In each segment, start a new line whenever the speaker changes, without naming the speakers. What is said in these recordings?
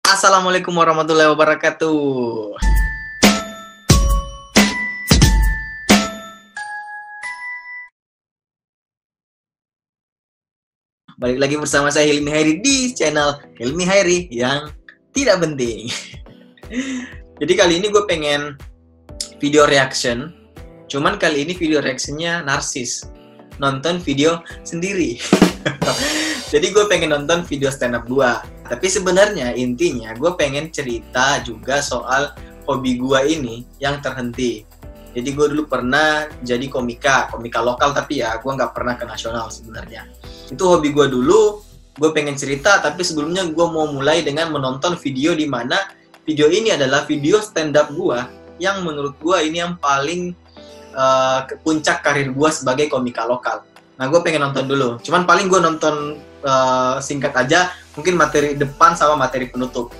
Assalamualaikum warahmatullahi wabarakatuh. Balik lagi bersama saya Hilmi Hairi di channel Hilmi Hairi yang tidak penting. Jadi kali ini gue pengen video reaction. Cuman kali ini video reactionnya narsis. Nonton video sendiri. Jadi gue pengen nonton video stand up gue. Tapi sebenarnya intinya gue pengen cerita juga soal hobi gue ini yang terhenti. Jadi gue dulu pernah jadi komika lokal, tapi ya gue nggak pernah ke nasional sebenarnya. Itu hobi gue dulu, gue pengen cerita, tapi sebelumnya gue mau mulai dengan menonton video di mana video ini adalah video stand up gue yang menurut gue ini yang paling puncak karir gue sebagai komika lokal. Nah, gue pengen nonton dulu. Cuman paling gue nonton singkat aja, mungkin materi depan sama materi penutup.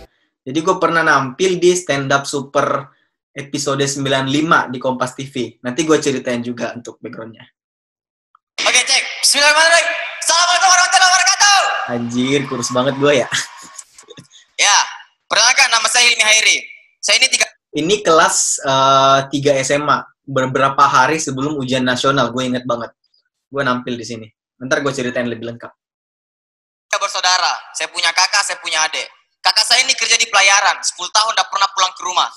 Jadi gue pernah nampil di stand up super episode 95 di Kompas TV. Nanti gue ceritain juga untuk backgroundnya.
Oke, cek. Bismillahirrahmanirrahim. Assalamualaikum warahmatullahi wabarakatuh.
Anjir, kurus banget gue ya.
Ya, perkenalkan nama saya Hilmi Hairi. Saya
Ini kelas 3 SMA. Beberapa hari sebelum ujian nasional, gue inget banget. Gue nampil di sini. Ntar gue ceritain lebih lengkap.
Saya bersaudara. Saya punya kakak, saya punya adik. Kakak saya ini kerja di pelayaran. 10 tahun tidak pernah pulang ke rumah.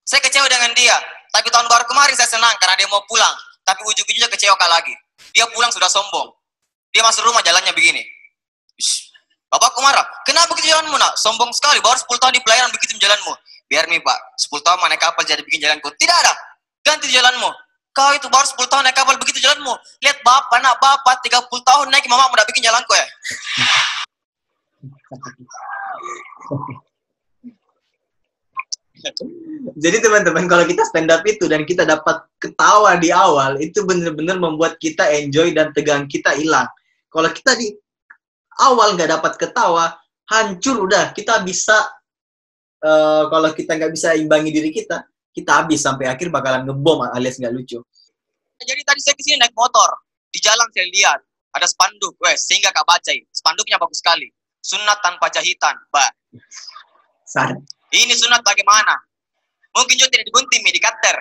Saya kecewa dengan dia. Tapi tahun baru kemarin saya senang karena dia mau pulang. Tapi ujung-ujungnya kecewa lagi. Dia pulang sudah sombong. Dia masuk rumah jalannya begini. Bapakku marah. Kenapa begitu jalanmu, nak? Sombong sekali. Baru 10 tahun di pelayaran begitu jalanmu. Biar nih, Pak. 10 tahun naik kapal jadi bikin jalanku. Tidak ada. Ganti jalanmu. Kau itu baru 10 tahun naik kapal begitu jalanmu. Lihat bapak, nak bapak 30 tahun naik mama udah bikin jalanku ya.
Jadi teman-teman, kalau kita stand up itu dan kita dapat ketawa di awal, itu benar-benar membuat kita enjoy dan tegang kita hilang. Kalau kita di awal nggak dapat ketawa, hancur udah. Kita bisa, kalau kita nggak bisa imbangi diri kita habis sampai akhir bakalan ngebom alias nggak lucu.
Jadi tadi saya kesini naik motor. Di jalan saya lihat ada spanduk, sehingga Kak bacain. Spanduknya bagus sekali. Sunat tanpa jahitan, Mbak. Ini sunat bagaimana? Mungkin juga tidak digunting, di cutter.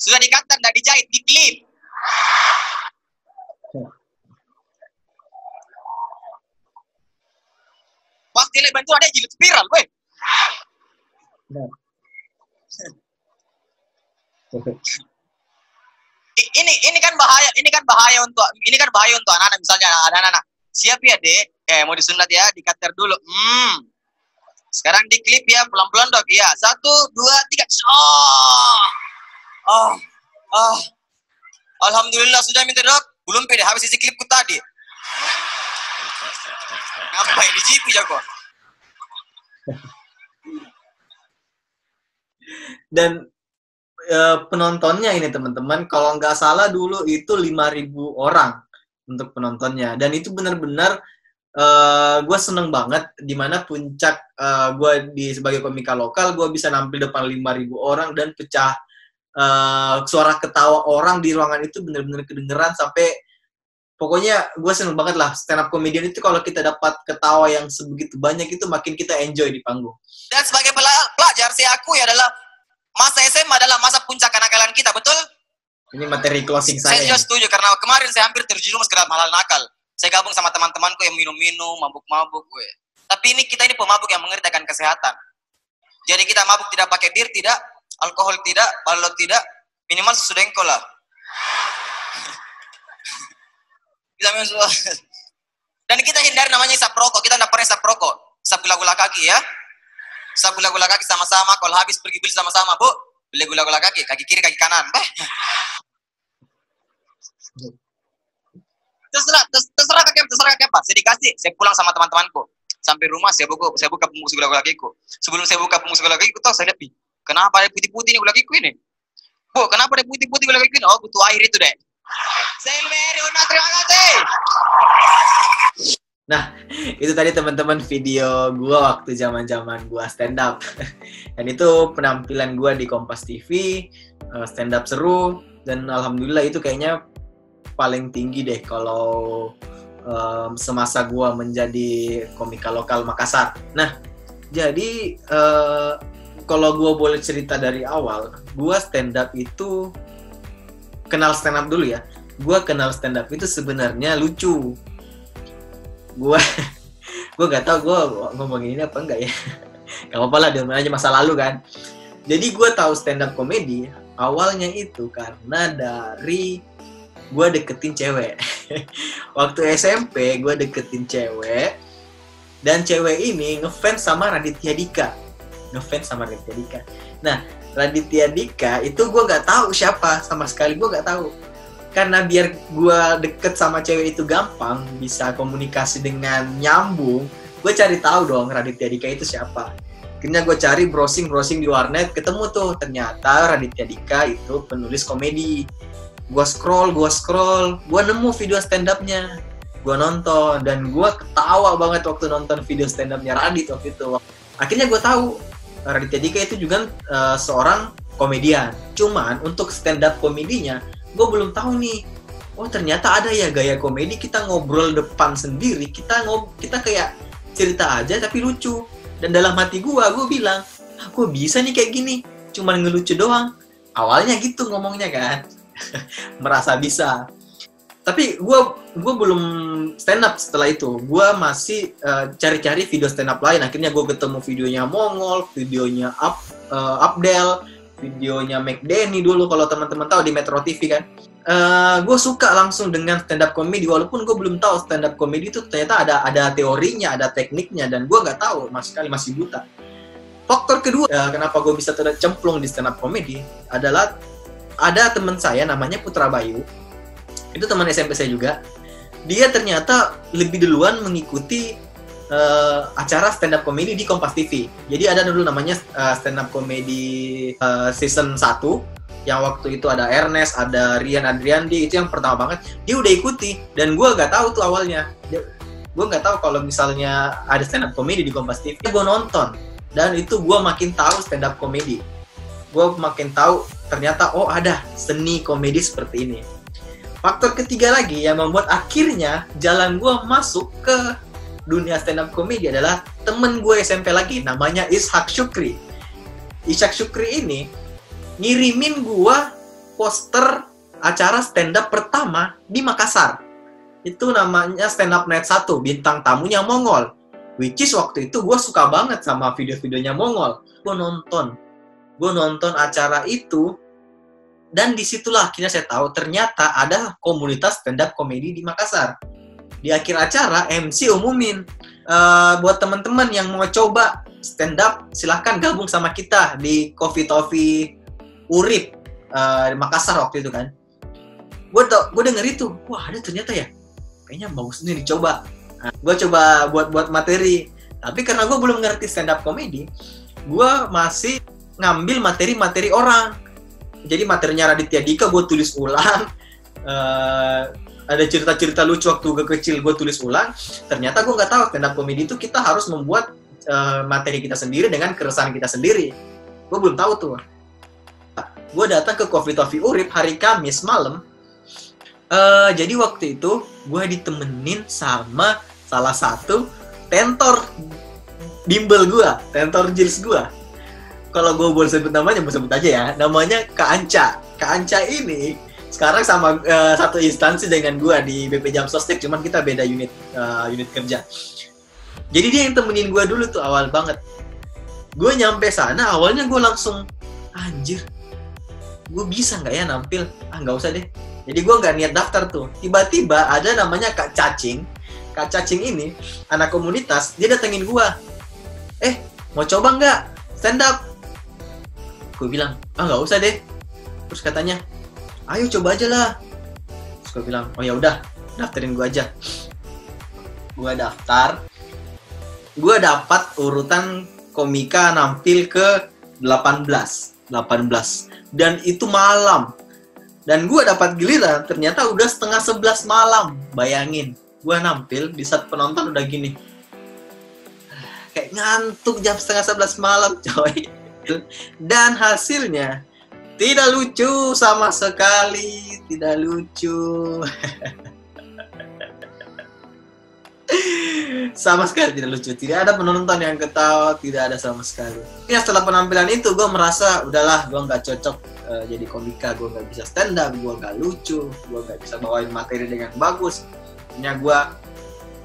Sudah di cutter, tidak dijahit, di klip. Pasti lihat bantu ada jilid spiral, gue. Ini kan bahaya untuk anak-anak, misalnya ada anak-anak. Siap ya, Dek? Mau disunat ya, di cutter dulu. Sekarang di klip ya, pelan-pelan dok ya. 1, 2, 3. Alhamdulillah sudah minta dok. Belum pede habis isi klipku tadi. Ngapain di GP jago?
Dan penontonnya ini teman-teman, kalau nggak salah dulu itu 5.000 orang untuk penontonnya. Dan itu benar-benar gue seneng banget, dimana puncak gue sebagai komika lokal, gue bisa nampil depan 5.000 orang dan pecah suara ketawa orang di ruangan itu benar-benar kedengeran sampai pokoknya gue seneng banget lah. Stand up comedian itu kalau kita dapat ketawa yang sebegitu banyak itu makin kita enjoy di panggung.
Dan sebagai pelajar, saya akui adalah masa SMA adalah masa puncak kenakalan kita, betul?
Ini materi closing saya.
Saya juga setuju karena kemarin saya hampir terjerumus ke dalam hal nakal. Saya gabung sama teman-temanku yang minum-minum, mabuk-mabuk, Tapi kita ini pemabuk yang mengerti akan kesehatan. Jadi kita mabuk tidak pakai bir, tidak, alkohol tidak, balot tidak, minimal susu dengkol lah. Dan kita hindari namanya isap rokok. Kita tidak pernah isap rokok. Isap gula-gula kaki ya. Isap gula-gula kaki sama-sama. Kalau habis pergi beli sama-sama, Bu. Beli gula-gula kaki kiri, kaki kanan. Terserah kakek apa. Saya dikasih, saya pulang sama teman-temanku. Sampai rumah saya buka pembungkus gula-gula kakiku. Sebelum saya buka pembungkus gula-gula kakiku, saya lihat, kenapa ada putih-putih nih gula kakiku ini? Bu, kenapa ada putih-putih gula kakiku ini? Oh, butuh air itu deh. Saya terima kasih.
Nah, itu tadi teman-teman video gue waktu zaman-zaman gue stand up. Dan itu penampilan gue di Kompas TV, stand up seru, dan alhamdulillah itu kayaknya paling tinggi deh kalau semasa gue menjadi komika lokal Makassar. Nah, jadi kalau gue boleh cerita dari awal, gue stand up itu kenal stand up dulu ya. Gue kenal stand up itu sebenarnya lucu. Gue nggak tahu gue ngomongin ini apa enggak ya. Gak apa-apa lah, diomongin aja masa lalu kan. Jadi gue tahu stand up komedi awalnya itu karena dari gue deketin cewek. Waktu SMP gue deketin cewek, dan cewek ini ngefans sama Raditya Dika. Nah, Raditya Dika itu gue nggak tahu siapa, sama sekali gue nggak tahu. Karena biar gue deket sama cewek itu gampang, bisa komunikasi dengan nyambung, gue cari tahu dong Raditya Dika itu siapa. Akhirnya gue cari browsing di warnet, ketemu tuh ternyata Raditya Dika itu penulis komedi. Gue scroll, gue nemu video stand up-nya, gue nonton, dan gue ketawa banget waktu nonton video stand up-nya Radit waktu itu. Akhirnya gue tahu Raditya Dika itu juga seorang komedian. Cuman untuk stand up komedinya gue belum tahu nih. Oh ternyata ada ya gaya komedi, kita ngobrol depan sendiri, kita kayak cerita aja tapi lucu. Dan dalam hati gue bilang, gue bisa nih kayak gini, cuman ngelucu doang. Awalnya gitu ngomongnya kan. Merasa bisa. Tapi gue belum stand up setelah itu. Gue masih cari-cari video stand up lain. Akhirnya gue ketemu videonya Mongol, videonya Abdel, videonya McDenny dulu kalau teman-teman tahu di Metro TV kan. Gue suka langsung dengan stand up comedy, walaupun gue belum tahu stand up comedy itu ternyata ada teorinya, ada tekniknya, dan gue nggak tahu, masih buta. Faktor kedua kenapa gue bisa tercemplung di stand up comedy adalah ada teman saya namanya Putra Bayu. Itu teman SMP saya juga. Dia ternyata lebih duluan mengikuti acara stand up comedy di Kompas TV. Jadi ada dulu namanya stand up comedy season 1 yang waktu itu ada Ernest, ada Rian Adriandi, itu yang pertama banget. Dia udah ikuti, dan gue nggak tahu tuh awalnya. Gue nggak tahu kalau misalnya ada stand up comedy di Kompas TV. Gue nonton, dan itu gue makin tahu stand up comedy. Gue makin tahu ternyata ada seni komedi seperti ini. Faktor ketiga lagi yang membuat akhirnya jalan gue masuk ke dunia stand up comedy adalah temen gue SMP lagi, namanya Ishak Syukri. Ishak Syukri ini ngirimin gue poster acara stand up pertama di Makassar. Itu namanya Stand Up Night 1, bintang tamunya Mongol. Which is waktu itu gue suka banget sama video-videonya Mongol. Gue nonton acara itu, dan disitulah akhirnya saya tahu ternyata ada komunitas stand up comedy di Makassar. Di akhir acara MC umumin, buat teman-teman yang mau coba stand up silahkan gabung sama kita di Coffee Urip di Makassar waktu itu kan. Gue denger itu, wah ada ternyata ya, kayaknya bagus nih dicoba. Nah, gue coba buat materi, tapi karena gue belum ngerti stand up comedy, gue masih ngambil materi orang. Jadi materinya Raditya Dika gue tulis ulang, ada cerita-cerita lucu waktu gue kecil gue tulis ulang. Ternyata gue nggak tahu stand up comedy itu kita harus membuat materi kita sendiri dengan keresahan kita sendiri. Gue belum tahu tuh. Gue datang ke Coffee Urip hari Kamis malam. Jadi waktu itu gue ditemenin sama salah satu tentor bimbel gue, tentor jils gue. Kalau gue boleh sebut namanya, gue sebut aja ya. Namanya Kak Anca. Kak Anca ini sekarang sama satu instansi dengan gue di BP Jam Sostek, cuman kita beda unit kerja. Jadi dia yang temenin gue dulu tuh awal banget. Gue nyampe sana, awalnya gue langsung anjir, gue bisa nggak ya nampil? Nggak usah deh. Jadi gue nggak niat daftar tuh. Tiba-tiba ada namanya Kak Cacing. Kak Cacing ini anak komunitas, dia datengin gue. Mau coba nggak stand up? Gue bilang, nggak usah deh. Terus katanya, ayo coba aja lah. Terus gue bilang, oh ya udah, daftarin gue aja. Gue daftar. Gue dapat urutan komika nampil ke 18. Dan itu malam. Dan gue dapat giliran, ternyata udah setengah 11 malam. Bayangin, gue nampil di saat penonton udah gini. Kayak ngantuk jam setengah 11 malam, coy. Dan hasilnya tidak lucu sama sekali. Tidak lucu. Sama sekali tidak lucu. Tidak ada penonton yang ketawa, tidak ada sama sekali. Ya setelah penampilan itu gue merasa udahlah, gue nggak cocok jadi komika, gue nggak bisa stand up, gue nggak lucu, gue nggak bisa bawain materi dengan bagus. Akhirnya gue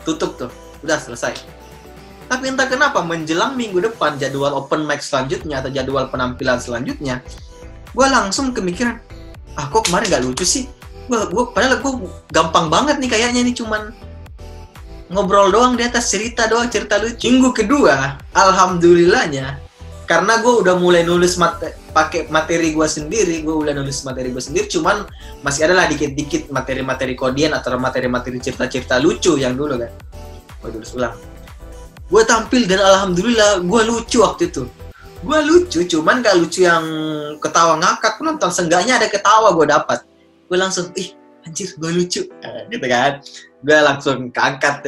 tutup tuh, udah selesai. Tapi entah kenapa menjelang minggu depan jadwal open mic selanjutnya atau jadwal penampilan selanjutnya, gue langsung kemikiran, kok kemarin nggak lucu sih? Padahal gue gampang banget nih kayaknya nih, cuman ngobrol doang di atas, cerita doang, cerita lucu. Minggu kedua, alhamdulillahnya, karena gue udah mulai nulis pakai materi gue sendiri, cuman masih ada lah dikit-dikit materi-materi kodian atau materi-materi cerita-cerita lucu yang dulu kan. Gue tulis ulang. Gue tampil dan alhamdulillah gue lucu waktu itu. Gue lucu, cuman gak lucu yang ketawa ngakak penonton. Seenggaknya ada ketawa gue dapat. Gue langsung, anjir gue lucu, gitu kan. Gue langsung keangkat.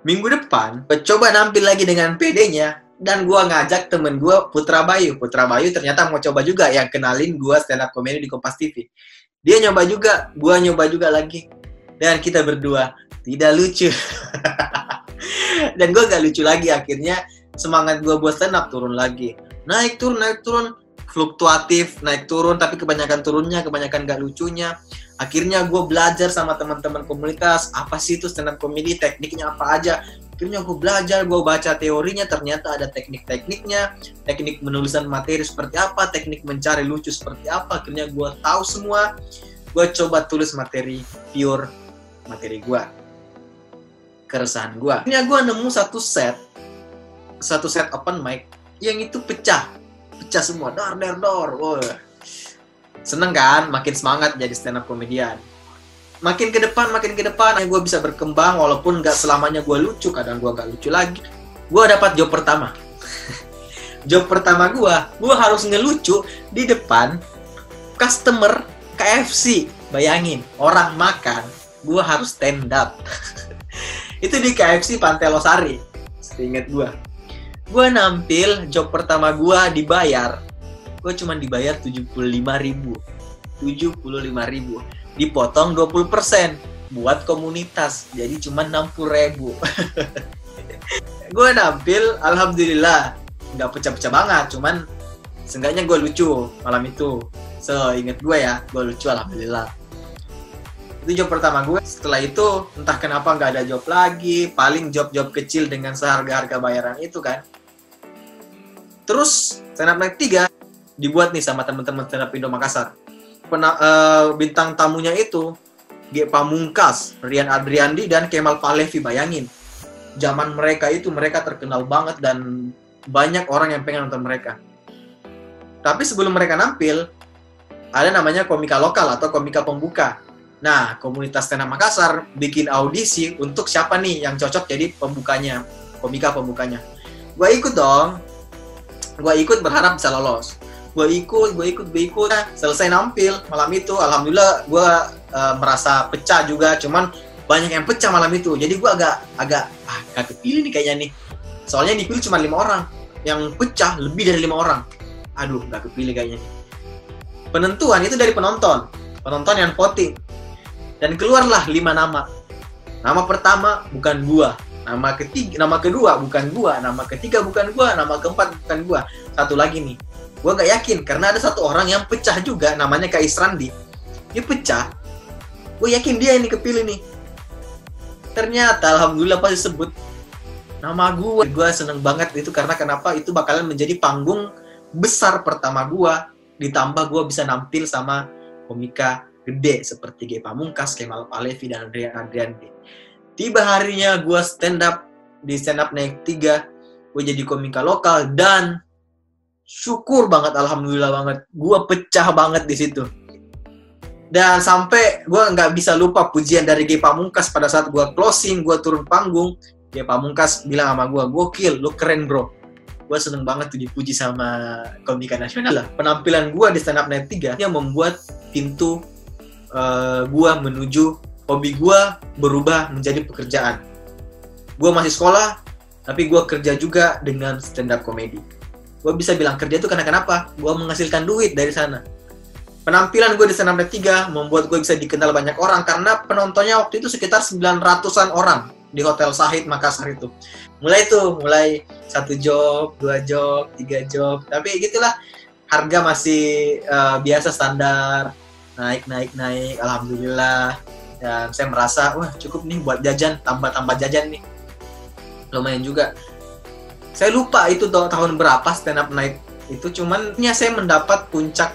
Minggu depan, gue coba nampil lagi dengan PD-nya. Dan gue ngajak temen gue, Putra Bayu ternyata mau coba juga yang kenalin gue stand up comedy di Kompas TV. Dia nyoba juga, gue nyoba juga lagi. Dan kita berdua tidak lucu. Dan gue gak lucu lagi. Akhirnya semangat gue buat stand up turun lagi. Naik turun, fluktuatif, naik turun, tapi kebanyakan turunnya, kebanyakan gak lucunya. Akhirnya gue belajar sama teman-teman komunitas, apa sih itu stand up comedy, tekniknya apa aja. Akhirnya gue belajar, gue baca teorinya, ternyata ada teknik-tekniknya, teknik menulisan materi seperti apa, teknik mencari lucu seperti apa. Akhirnya gue tahu semua, gue coba tulis materi pure, materi gue, keresahan gue. Akhirnya gue nemu satu set open mic, yang itu pecah semua, dor. Wow. Seneng kan, makin semangat jadi stand up comedian. Makin ke depan, gue bisa berkembang, walaupun gak selamanya gue lucu, kadang gue gak lucu lagi. Gue dapat job pertama. Job pertama gue harus ngelucu di depan customer KFC. Bayangin, orang makan, gue harus stand up. Itu di KFC Pantai Losari, seingat gue. Gue nampil, job pertama gue dibayar. Gue cuma dibayar 75.000. Dipotong 20% buat komunitas. Jadi cuma 60.000. Gue nampil, alhamdulillah. Nggak pecah-pecah banget, cuman seenggaknya gue lucu malam itu. So, inget gue ya, gue lucu alhamdulillah. Itu job pertama gue. Setelah itu, entah kenapa nggak ada job lagi. Paling job-job kecil dengan seharga-harga bayaran itu kan. Terus, stand up night 3 dibuat nih sama teman-teman stand up Indo Makassar. Bintang tamunya itu G. Pamungkas, Rian Adriandi, dan Kemal Palevi. Bayangin. Zaman mereka itu, mereka terkenal banget dan banyak orang yang pengen nonton mereka. Tapi sebelum mereka nampil, ada namanya komika lokal atau komika pembuka. Nah, komunitas stand up Makassar bikin audisi untuk siapa nih yang cocok jadi pembukanya, komika pembukanya. Gue ikut dong. Gue ikut berharap bisa lolos. Gue ikut. Selesai nampil malam itu, alhamdulillah gue merasa pecah juga. Cuman banyak yang pecah malam itu. Jadi gue agak gak kepilih nih kayaknya nih. Soalnya dipilih cuma 5 orang. Yang pecah lebih dari 5 orang. Aduh, gak kepilih kayaknya nih. Penentuan itu dari penonton yang voting. Dan keluarlah 5 nama. Nama pertama bukan gua. Nama kedua bukan gua. Nama ketiga bukan gua. Nama keempat bukan gua. Satu lagi nih. Gua gak yakin karena ada satu orang yang pecah juga. Namanya Kak Israndi. Dia pecah. Gua yakin dia ini kepilih nih. Ternyata alhamdulillah pas disebut nama gua. Gua seneng banget itu karena kenapa? Itu bakalan menjadi panggung besar pertama gua. Ditambah gua bisa nampil sama komika gede seperti G. Pamungkas, Kemal Palevi, dan Rian Adriandi. Tiba harinya gue stand up di stand up night 3, gue jadi komika lokal dan syukur banget, alhamdulillah banget, gue pecah banget di situ. Dan sampai gue nggak bisa lupa pujian dari G. Pamungkas pada saat gue closing, gue turun panggung, G. Pamungkas bilang sama gue, "Gokil, lu keren bro." Gue seneng banget tuh dipuji sama komika nasional. Penampilan gue di stand up night 3 yang membuat pintu gue menuju hobi gue berubah menjadi pekerjaan. Gue masih sekolah, tapi gue kerja juga dengan stand up comedy. Gue bisa bilang kerja itu karena kenapa? Gue menghasilkan duit dari sana. Penampilan gue di stand up night 3 membuat gue bisa dikenal banyak orang karena penontonnya waktu itu sekitar 900-an orang di Hotel Sahid Makassar itu. Mulai 1 job, 2 job, 3 job. Tapi gitulah, harga masih biasa standar, naik. Alhamdulillah. Dan saya merasa, wah cukup nih buat jajan, tambah jajan nih. Lumayan juga. Saya lupa itu tahun berapa stand up night itu, cuman saya mendapat puncak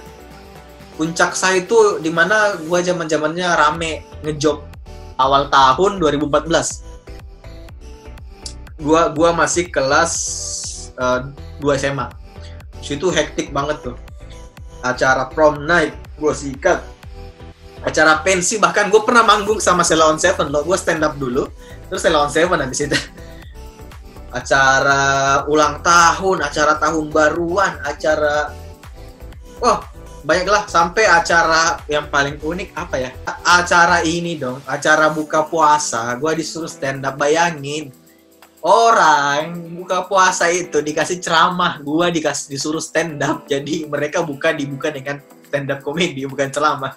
saya itu dimana gua zaman-zamannya rame ngejob awal tahun 2014. Gua masih kelas 2 SMA. Itu hektik banget tuh. Acara prom night gua sikat. Acara pensi, bahkan gue pernah manggung sama Sheila on 7 loh. Gue stand up dulu, terus Sheila on 7 habis itu. Acara ulang tahun, acara tahun baruan, acara banyak lah, sampai acara yang paling unik apa ya? Acara ini dong, acara buka puasa, gue disuruh stand up. Bayangin, orang buka puasa itu dikasih ceramah, gue disuruh stand up. Jadi mereka dibuka dengan stand up komedi, bukan ceramah.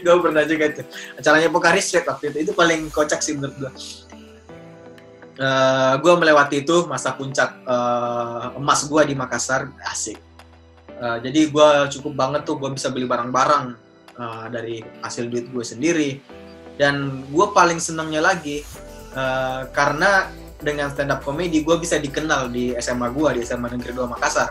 Gue pernah juga tuh. Acaranya Pokari Street waktu itu paling kocak sih menurut gue. Gue melewati itu masa puncak emas gue di Makassar, asik. Jadi gue cukup banget tuh, gue bisa beli barang-barang dari hasil duit gue sendiri. Dan gue paling senangnya lagi karena dengan stand up komedi gue bisa dikenal di SMA gue, di SMA Negeri 2 Makassar.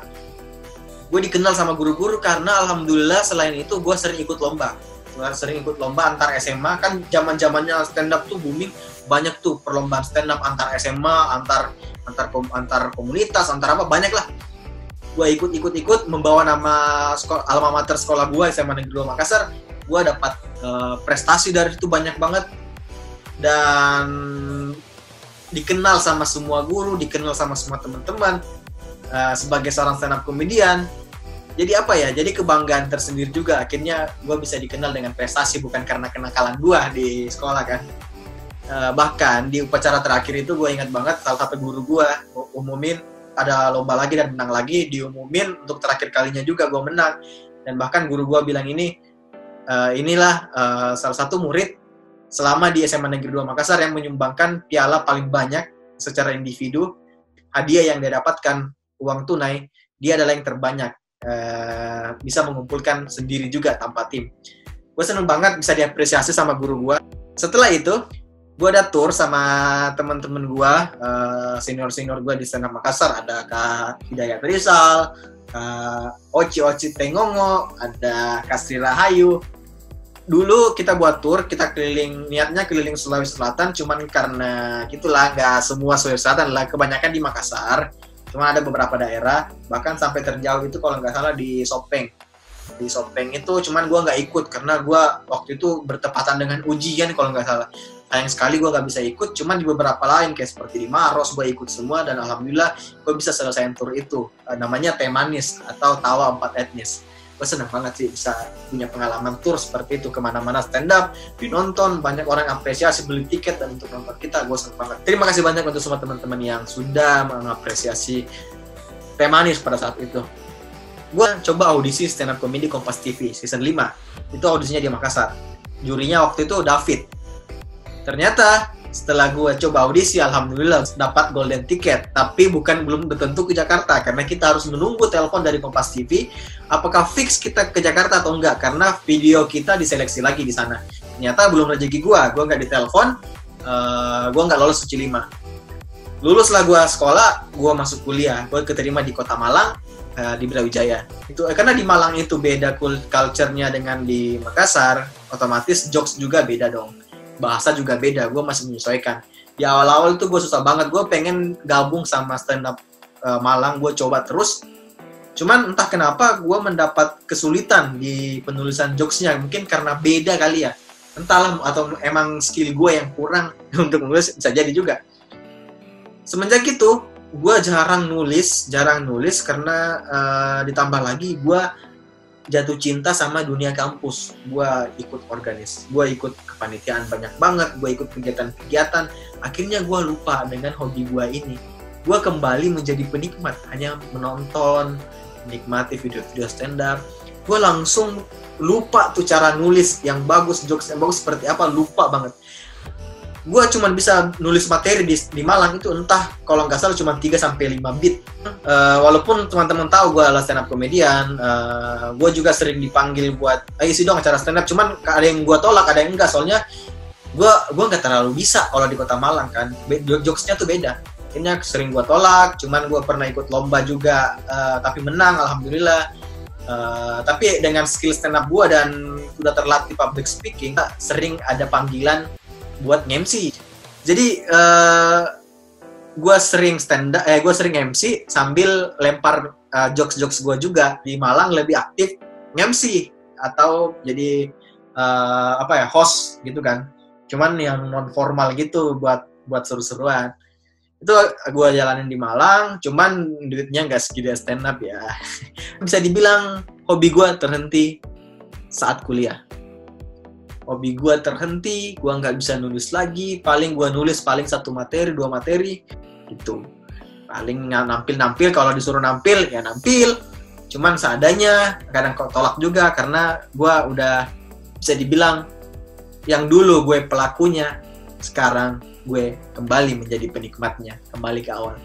Gue dikenal sama guru-guru karena alhamdulillah selain itu gue sering ikut lomba. Antar SMA, kan zaman-zamannya stand up tuh booming, banyak tuh perlombaan stand up antar SMA, antar komunitas, antar apa, banyak lah. Gue ikut membawa nama alma mater sekolah gue, SMA Negeri 2 Makassar. Gue dapat prestasi dari itu banyak banget, dan dikenal sama semua guru, dikenal sama semua teman-teman sebagai seorang stand up comedian. Jadi apa ya, jadi kebanggaan tersendiri juga. Akhirnya gue bisa dikenal dengan prestasi, bukan karena kenakalan gue di sekolah kan. Bahkan di upacara terakhir itu gue ingat banget, salah satu guru gue umumin ada lomba lagi dan menang lagi, diumumin untuk terakhir kalinya juga gue menang. Dan bahkan guru gue bilang inilah salah satu murid selama di SMA Negeri 2 Makassar yang menyumbangkan piala paling banyak secara individu. Hadiah yang dia dapatkan uang tunai, dia adalah yang terbanyak, bisa mengumpulkan sendiri juga tanpa tim. Gue seneng banget bisa diapresiasi sama guru gue. Setelah itu gue ada tour sama teman-teman gue, senior gue di stand up Makassar. Ada Kak Hidayat Rizal, Kak Oci Tengongo, ada Kak Sri Rahayu. Dulu kita buat tour, kita niatnya keliling Sulawesi Selatan, cuman karena gitulah, nggak semua Sulawesi Selatan lah, kebanyakan di Makassar. Cuma ada beberapa daerah, bahkan sampai terjauh itu kalau nggak salah di Sopeng. Di Sopeng itu cuman gue nggak ikut karena gue waktu itu bertepatan dengan ujian kalau nggak salah. Sayang sekali gue nggak bisa ikut, cuman di beberapa lain kayak seperti di Maros gue ikut semua, dan alhamdulillah gue bisa selesaiin tour itu. Namanya Teh Manis atau Tawa 4 Etnis. Gue senang banget sih bisa punya pengalaman tour seperti itu, kemana-mana stand up, dinonton, banyak orang apresiasi, beli tiket dan untuk nonton kita. Gue senang banget. Terima kasih banyak untuk semua teman-teman yang sudah mengapresiasi Teh Manis pada saat itu. Gue coba audisi stand up comedy Kompas TV season 5. Itu audisinya di Makassar. Jurinya waktu itu David. Ternyata setelah gue coba audisi, alhamdulillah dapat golden ticket. Tapi belum tentu ke Jakarta, karena kita harus menunggu telepon dari Kompas TV apakah fix kita ke Jakarta atau enggak, karena video kita diseleksi lagi di sana. Ternyata belum rezeki gue nggak ditelepon, gue nggak lolos uji 5. Luluslah gue sekolah, gue masuk kuliah, gue keterima di Kota Malang, di Brawijaya. Itu karena di Malang itu beda culture-nya dengan di Makassar, otomatis jokes juga beda dong. Bahasa juga beda, gue masih menyesuaikan. Di awal-awal itu gue susah banget, gue pengen gabung sama stand up Malang, gue coba terus. Cuman entah kenapa gue mendapat kesulitan di penulisan jokesnya, mungkin karena beda kali ya. Entahlah, atau emang skill gue yang kurang untuk menulis, bisa jadi juga. Semenjak itu, gue jarang nulis karena ditambah lagi gue jatuh cinta sama dunia kampus. Gue ikut organis, gue ikut kepanitiaan banyak banget, gue ikut kegiatan-kegiatan. Akhirnya gue lupa dengan hobi gue ini. Gue kembali menjadi penikmat, hanya menonton, menikmati video-video stand up. gue langsung lupa tuh cara nulis yang bagus, jokes yang bagus seperti apa, lupa banget. Gue cuma bisa nulis materi di Malang itu entah kalau nggak salah cuma 3-5 beat. Walaupun teman-teman tahu gue adalah stand up comedian, gue juga sering dipanggil buat isi dong acara stand up, cuman ada yang gue tolak, ada yang enggak, soalnya gue nggak terlalu bisa kalau di kota Malang kan, jokesnya tuh beda. Akhirnya sering gue tolak, cuman gue pernah ikut lomba juga, tapi menang alhamdulillah. Tapi dengan skill stand up gue dan udah terlatih public speaking, sering ada panggilan buat MC. Jadi gue sering MC sambil lempar jokes gue juga. Di Malang lebih aktif MC atau jadi host gitu kan. Cuman yang non formal gitu buat seru-seruan. Itu gue jalanin di Malang, cuman duitnya nggak segede stand up ya. Bisa dibilang hobi gue terhenti saat kuliah. Hobi gue terhenti, gue nggak bisa nulis lagi. Paling gue nulis paling 1 materi, 2 materi gitu. Paling nampil kalau disuruh nampil ya nampil. Cuman seadanya, kadang kok tolak juga karena gue udah bisa dibilang yang dulu gue pelakunya, sekarang gue kembali menjadi penikmatnya, kembali ke awal.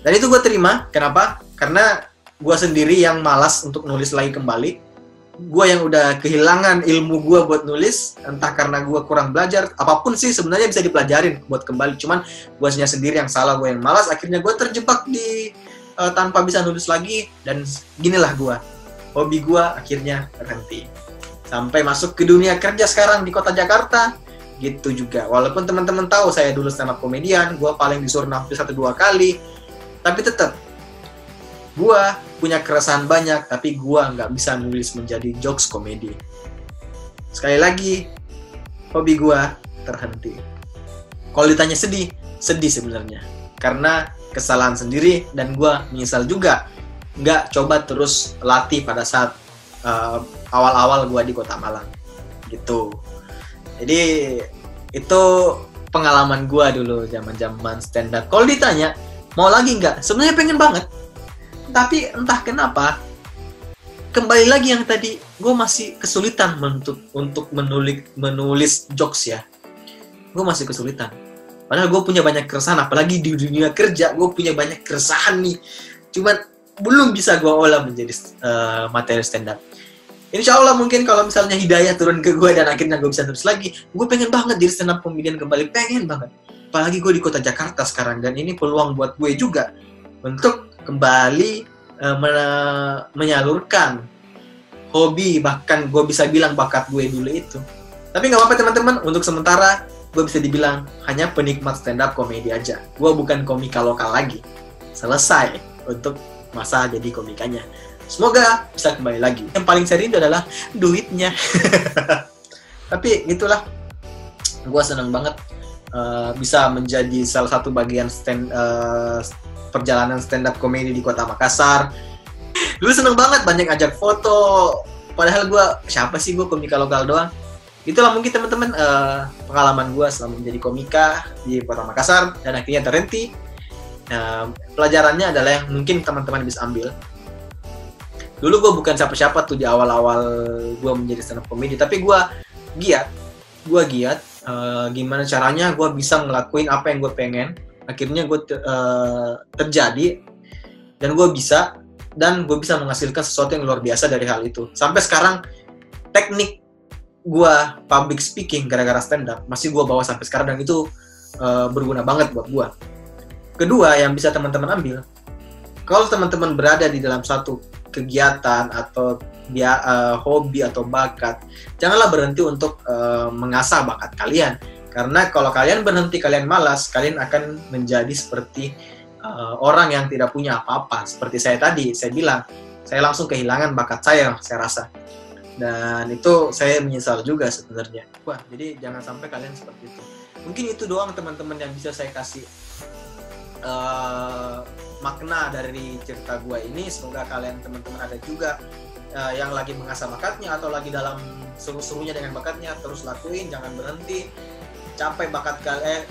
Dan itu gue terima. Kenapa? Karena gue sendiri yang malas untuk nulis lagi kembali. Gue yang udah kehilangan ilmu gue buat nulis, entah karena gue kurang belajar, apapun sih sebenarnya bisa dipelajarin buat kembali. Cuman gue sendiri yang salah, gue yang malas, akhirnya gue terjebak di tanpa bisa nulis lagi. Dan ginilah gue, hobi gue akhirnya terhenti. Sampai masuk ke dunia kerja sekarang di kota Jakarta, gitu juga. Walaupun teman-teman tahu saya dulu stand up komedian, gue paling disuruh nampil 1-2 kali, tapi tetap gue punya keresahan banyak, tapi gue nggak bisa nulis menjadi jokes komedi. Sekali lagi, hobi gue terhenti. Kalau ditanya sedih sebenarnya, karena kesalahan sendiri, dan gue menyesal juga nggak coba terus latih pada saat awal-awal gue di kota Malang, gitu. Jadi itu pengalaman gue dulu zaman stand up. Kalau ditanya mau lagi nggak, sebenarnya pengen banget. Tapi entah kenapa kembali lagi yang tadi, gue masih kesulitan untuk menulis jokes ya. Gue masih kesulitan. Padahal gue punya banyak keresahan, apalagi di dunia kerja gue punya banyak keresahan nih. Cuman belum bisa gue olah menjadi materi stand up. Insya Allah mungkin kalau misalnya hidayah turun ke gue dan akhirnya gue bisa terus lagi, gue pengen banget jadi stand up comedian kembali, pengen banget. Apalagi gue di kota Jakarta sekarang, dan ini peluang buat gue juga untuk kembali menyalurkan hobi, bahkan gue bisa bilang bakat gue dulu itu. Tapi nggak apa-apa teman-teman, untuk sementara gue bisa dibilang hanya penikmat stand up komedi aja. Gue bukan komika lokal lagi. Selesai untuk masa jadi komikanya. Semoga bisa kembali lagi. Yang paling saya rindu adalah duitnya. Tapi itulah, gue senang banget bisa menjadi salah satu bagian perjalanan stand up comedy di kota Makassar. Dulu seneng banget, banyak ajak foto. Padahal gue, siapa sih, gue komika lokal doang. Itulah mungkin teman-teman pengalaman gue selama menjadi komika di kota Makassar dan akhirnya terhenti. Pelajarannya adalah yang mungkin teman-teman bisa ambil. Dulu gue bukan siapa-siapa tuh di awal-awal gue menjadi stand up comedy, tapi gue giat. Gimana caranya gue bisa ngelakuin apa yang gue pengen. Akhirnya gue terjadi, dan gue bisa menghasilkan sesuatu yang luar biasa dari hal itu. Sampai sekarang teknik gue public speaking gara-gara stand up masih gue bawa sampai sekarang, dan itu berguna banget buat gue. Kedua yang bisa teman-teman ambil, kalau teman-teman berada di dalam satu kegiatan atau hobi atau bakat, janganlah berhenti untuk mengasah bakat kalian. Karena kalau kalian berhenti, kalian malas, kalian akan menjadi seperti orang yang tidak punya apa-apa. Seperti saya tadi, saya bilang, saya langsung kehilangan bakat saya rasa. Dan itu saya menyesal juga sebenarnya. Wah, jadi jangan sampai kalian seperti itu. Mungkin itu doang teman-teman yang bisa saya kasih makna dari cerita gue ini. Semoga kalian teman-teman ada juga yang lagi mengasah bakatnya atau lagi dalam seru-serunya dengan bakatnya, terus lakuin, jangan berhenti. Capai bakat kalian,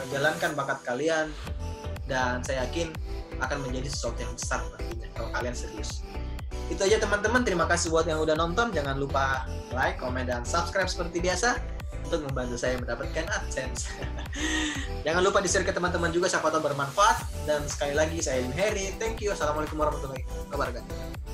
jalankan bakat kalian, dan saya yakin akan menjadi sesuatu yang besar nantinya kalau kalian serius. Itu aja teman-teman, terima kasih buat yang udah nonton. Jangan lupa like, komen, dan subscribe seperti biasa untuk membantu saya mendapatkan AdSense. Jangan lupa di-share ke teman-teman juga, siapa tahu bermanfaat. Dan sekali lagi, saya Hilmi Hairi. Thank you. Assalamualaikum warahmatullahi wabarakatuh.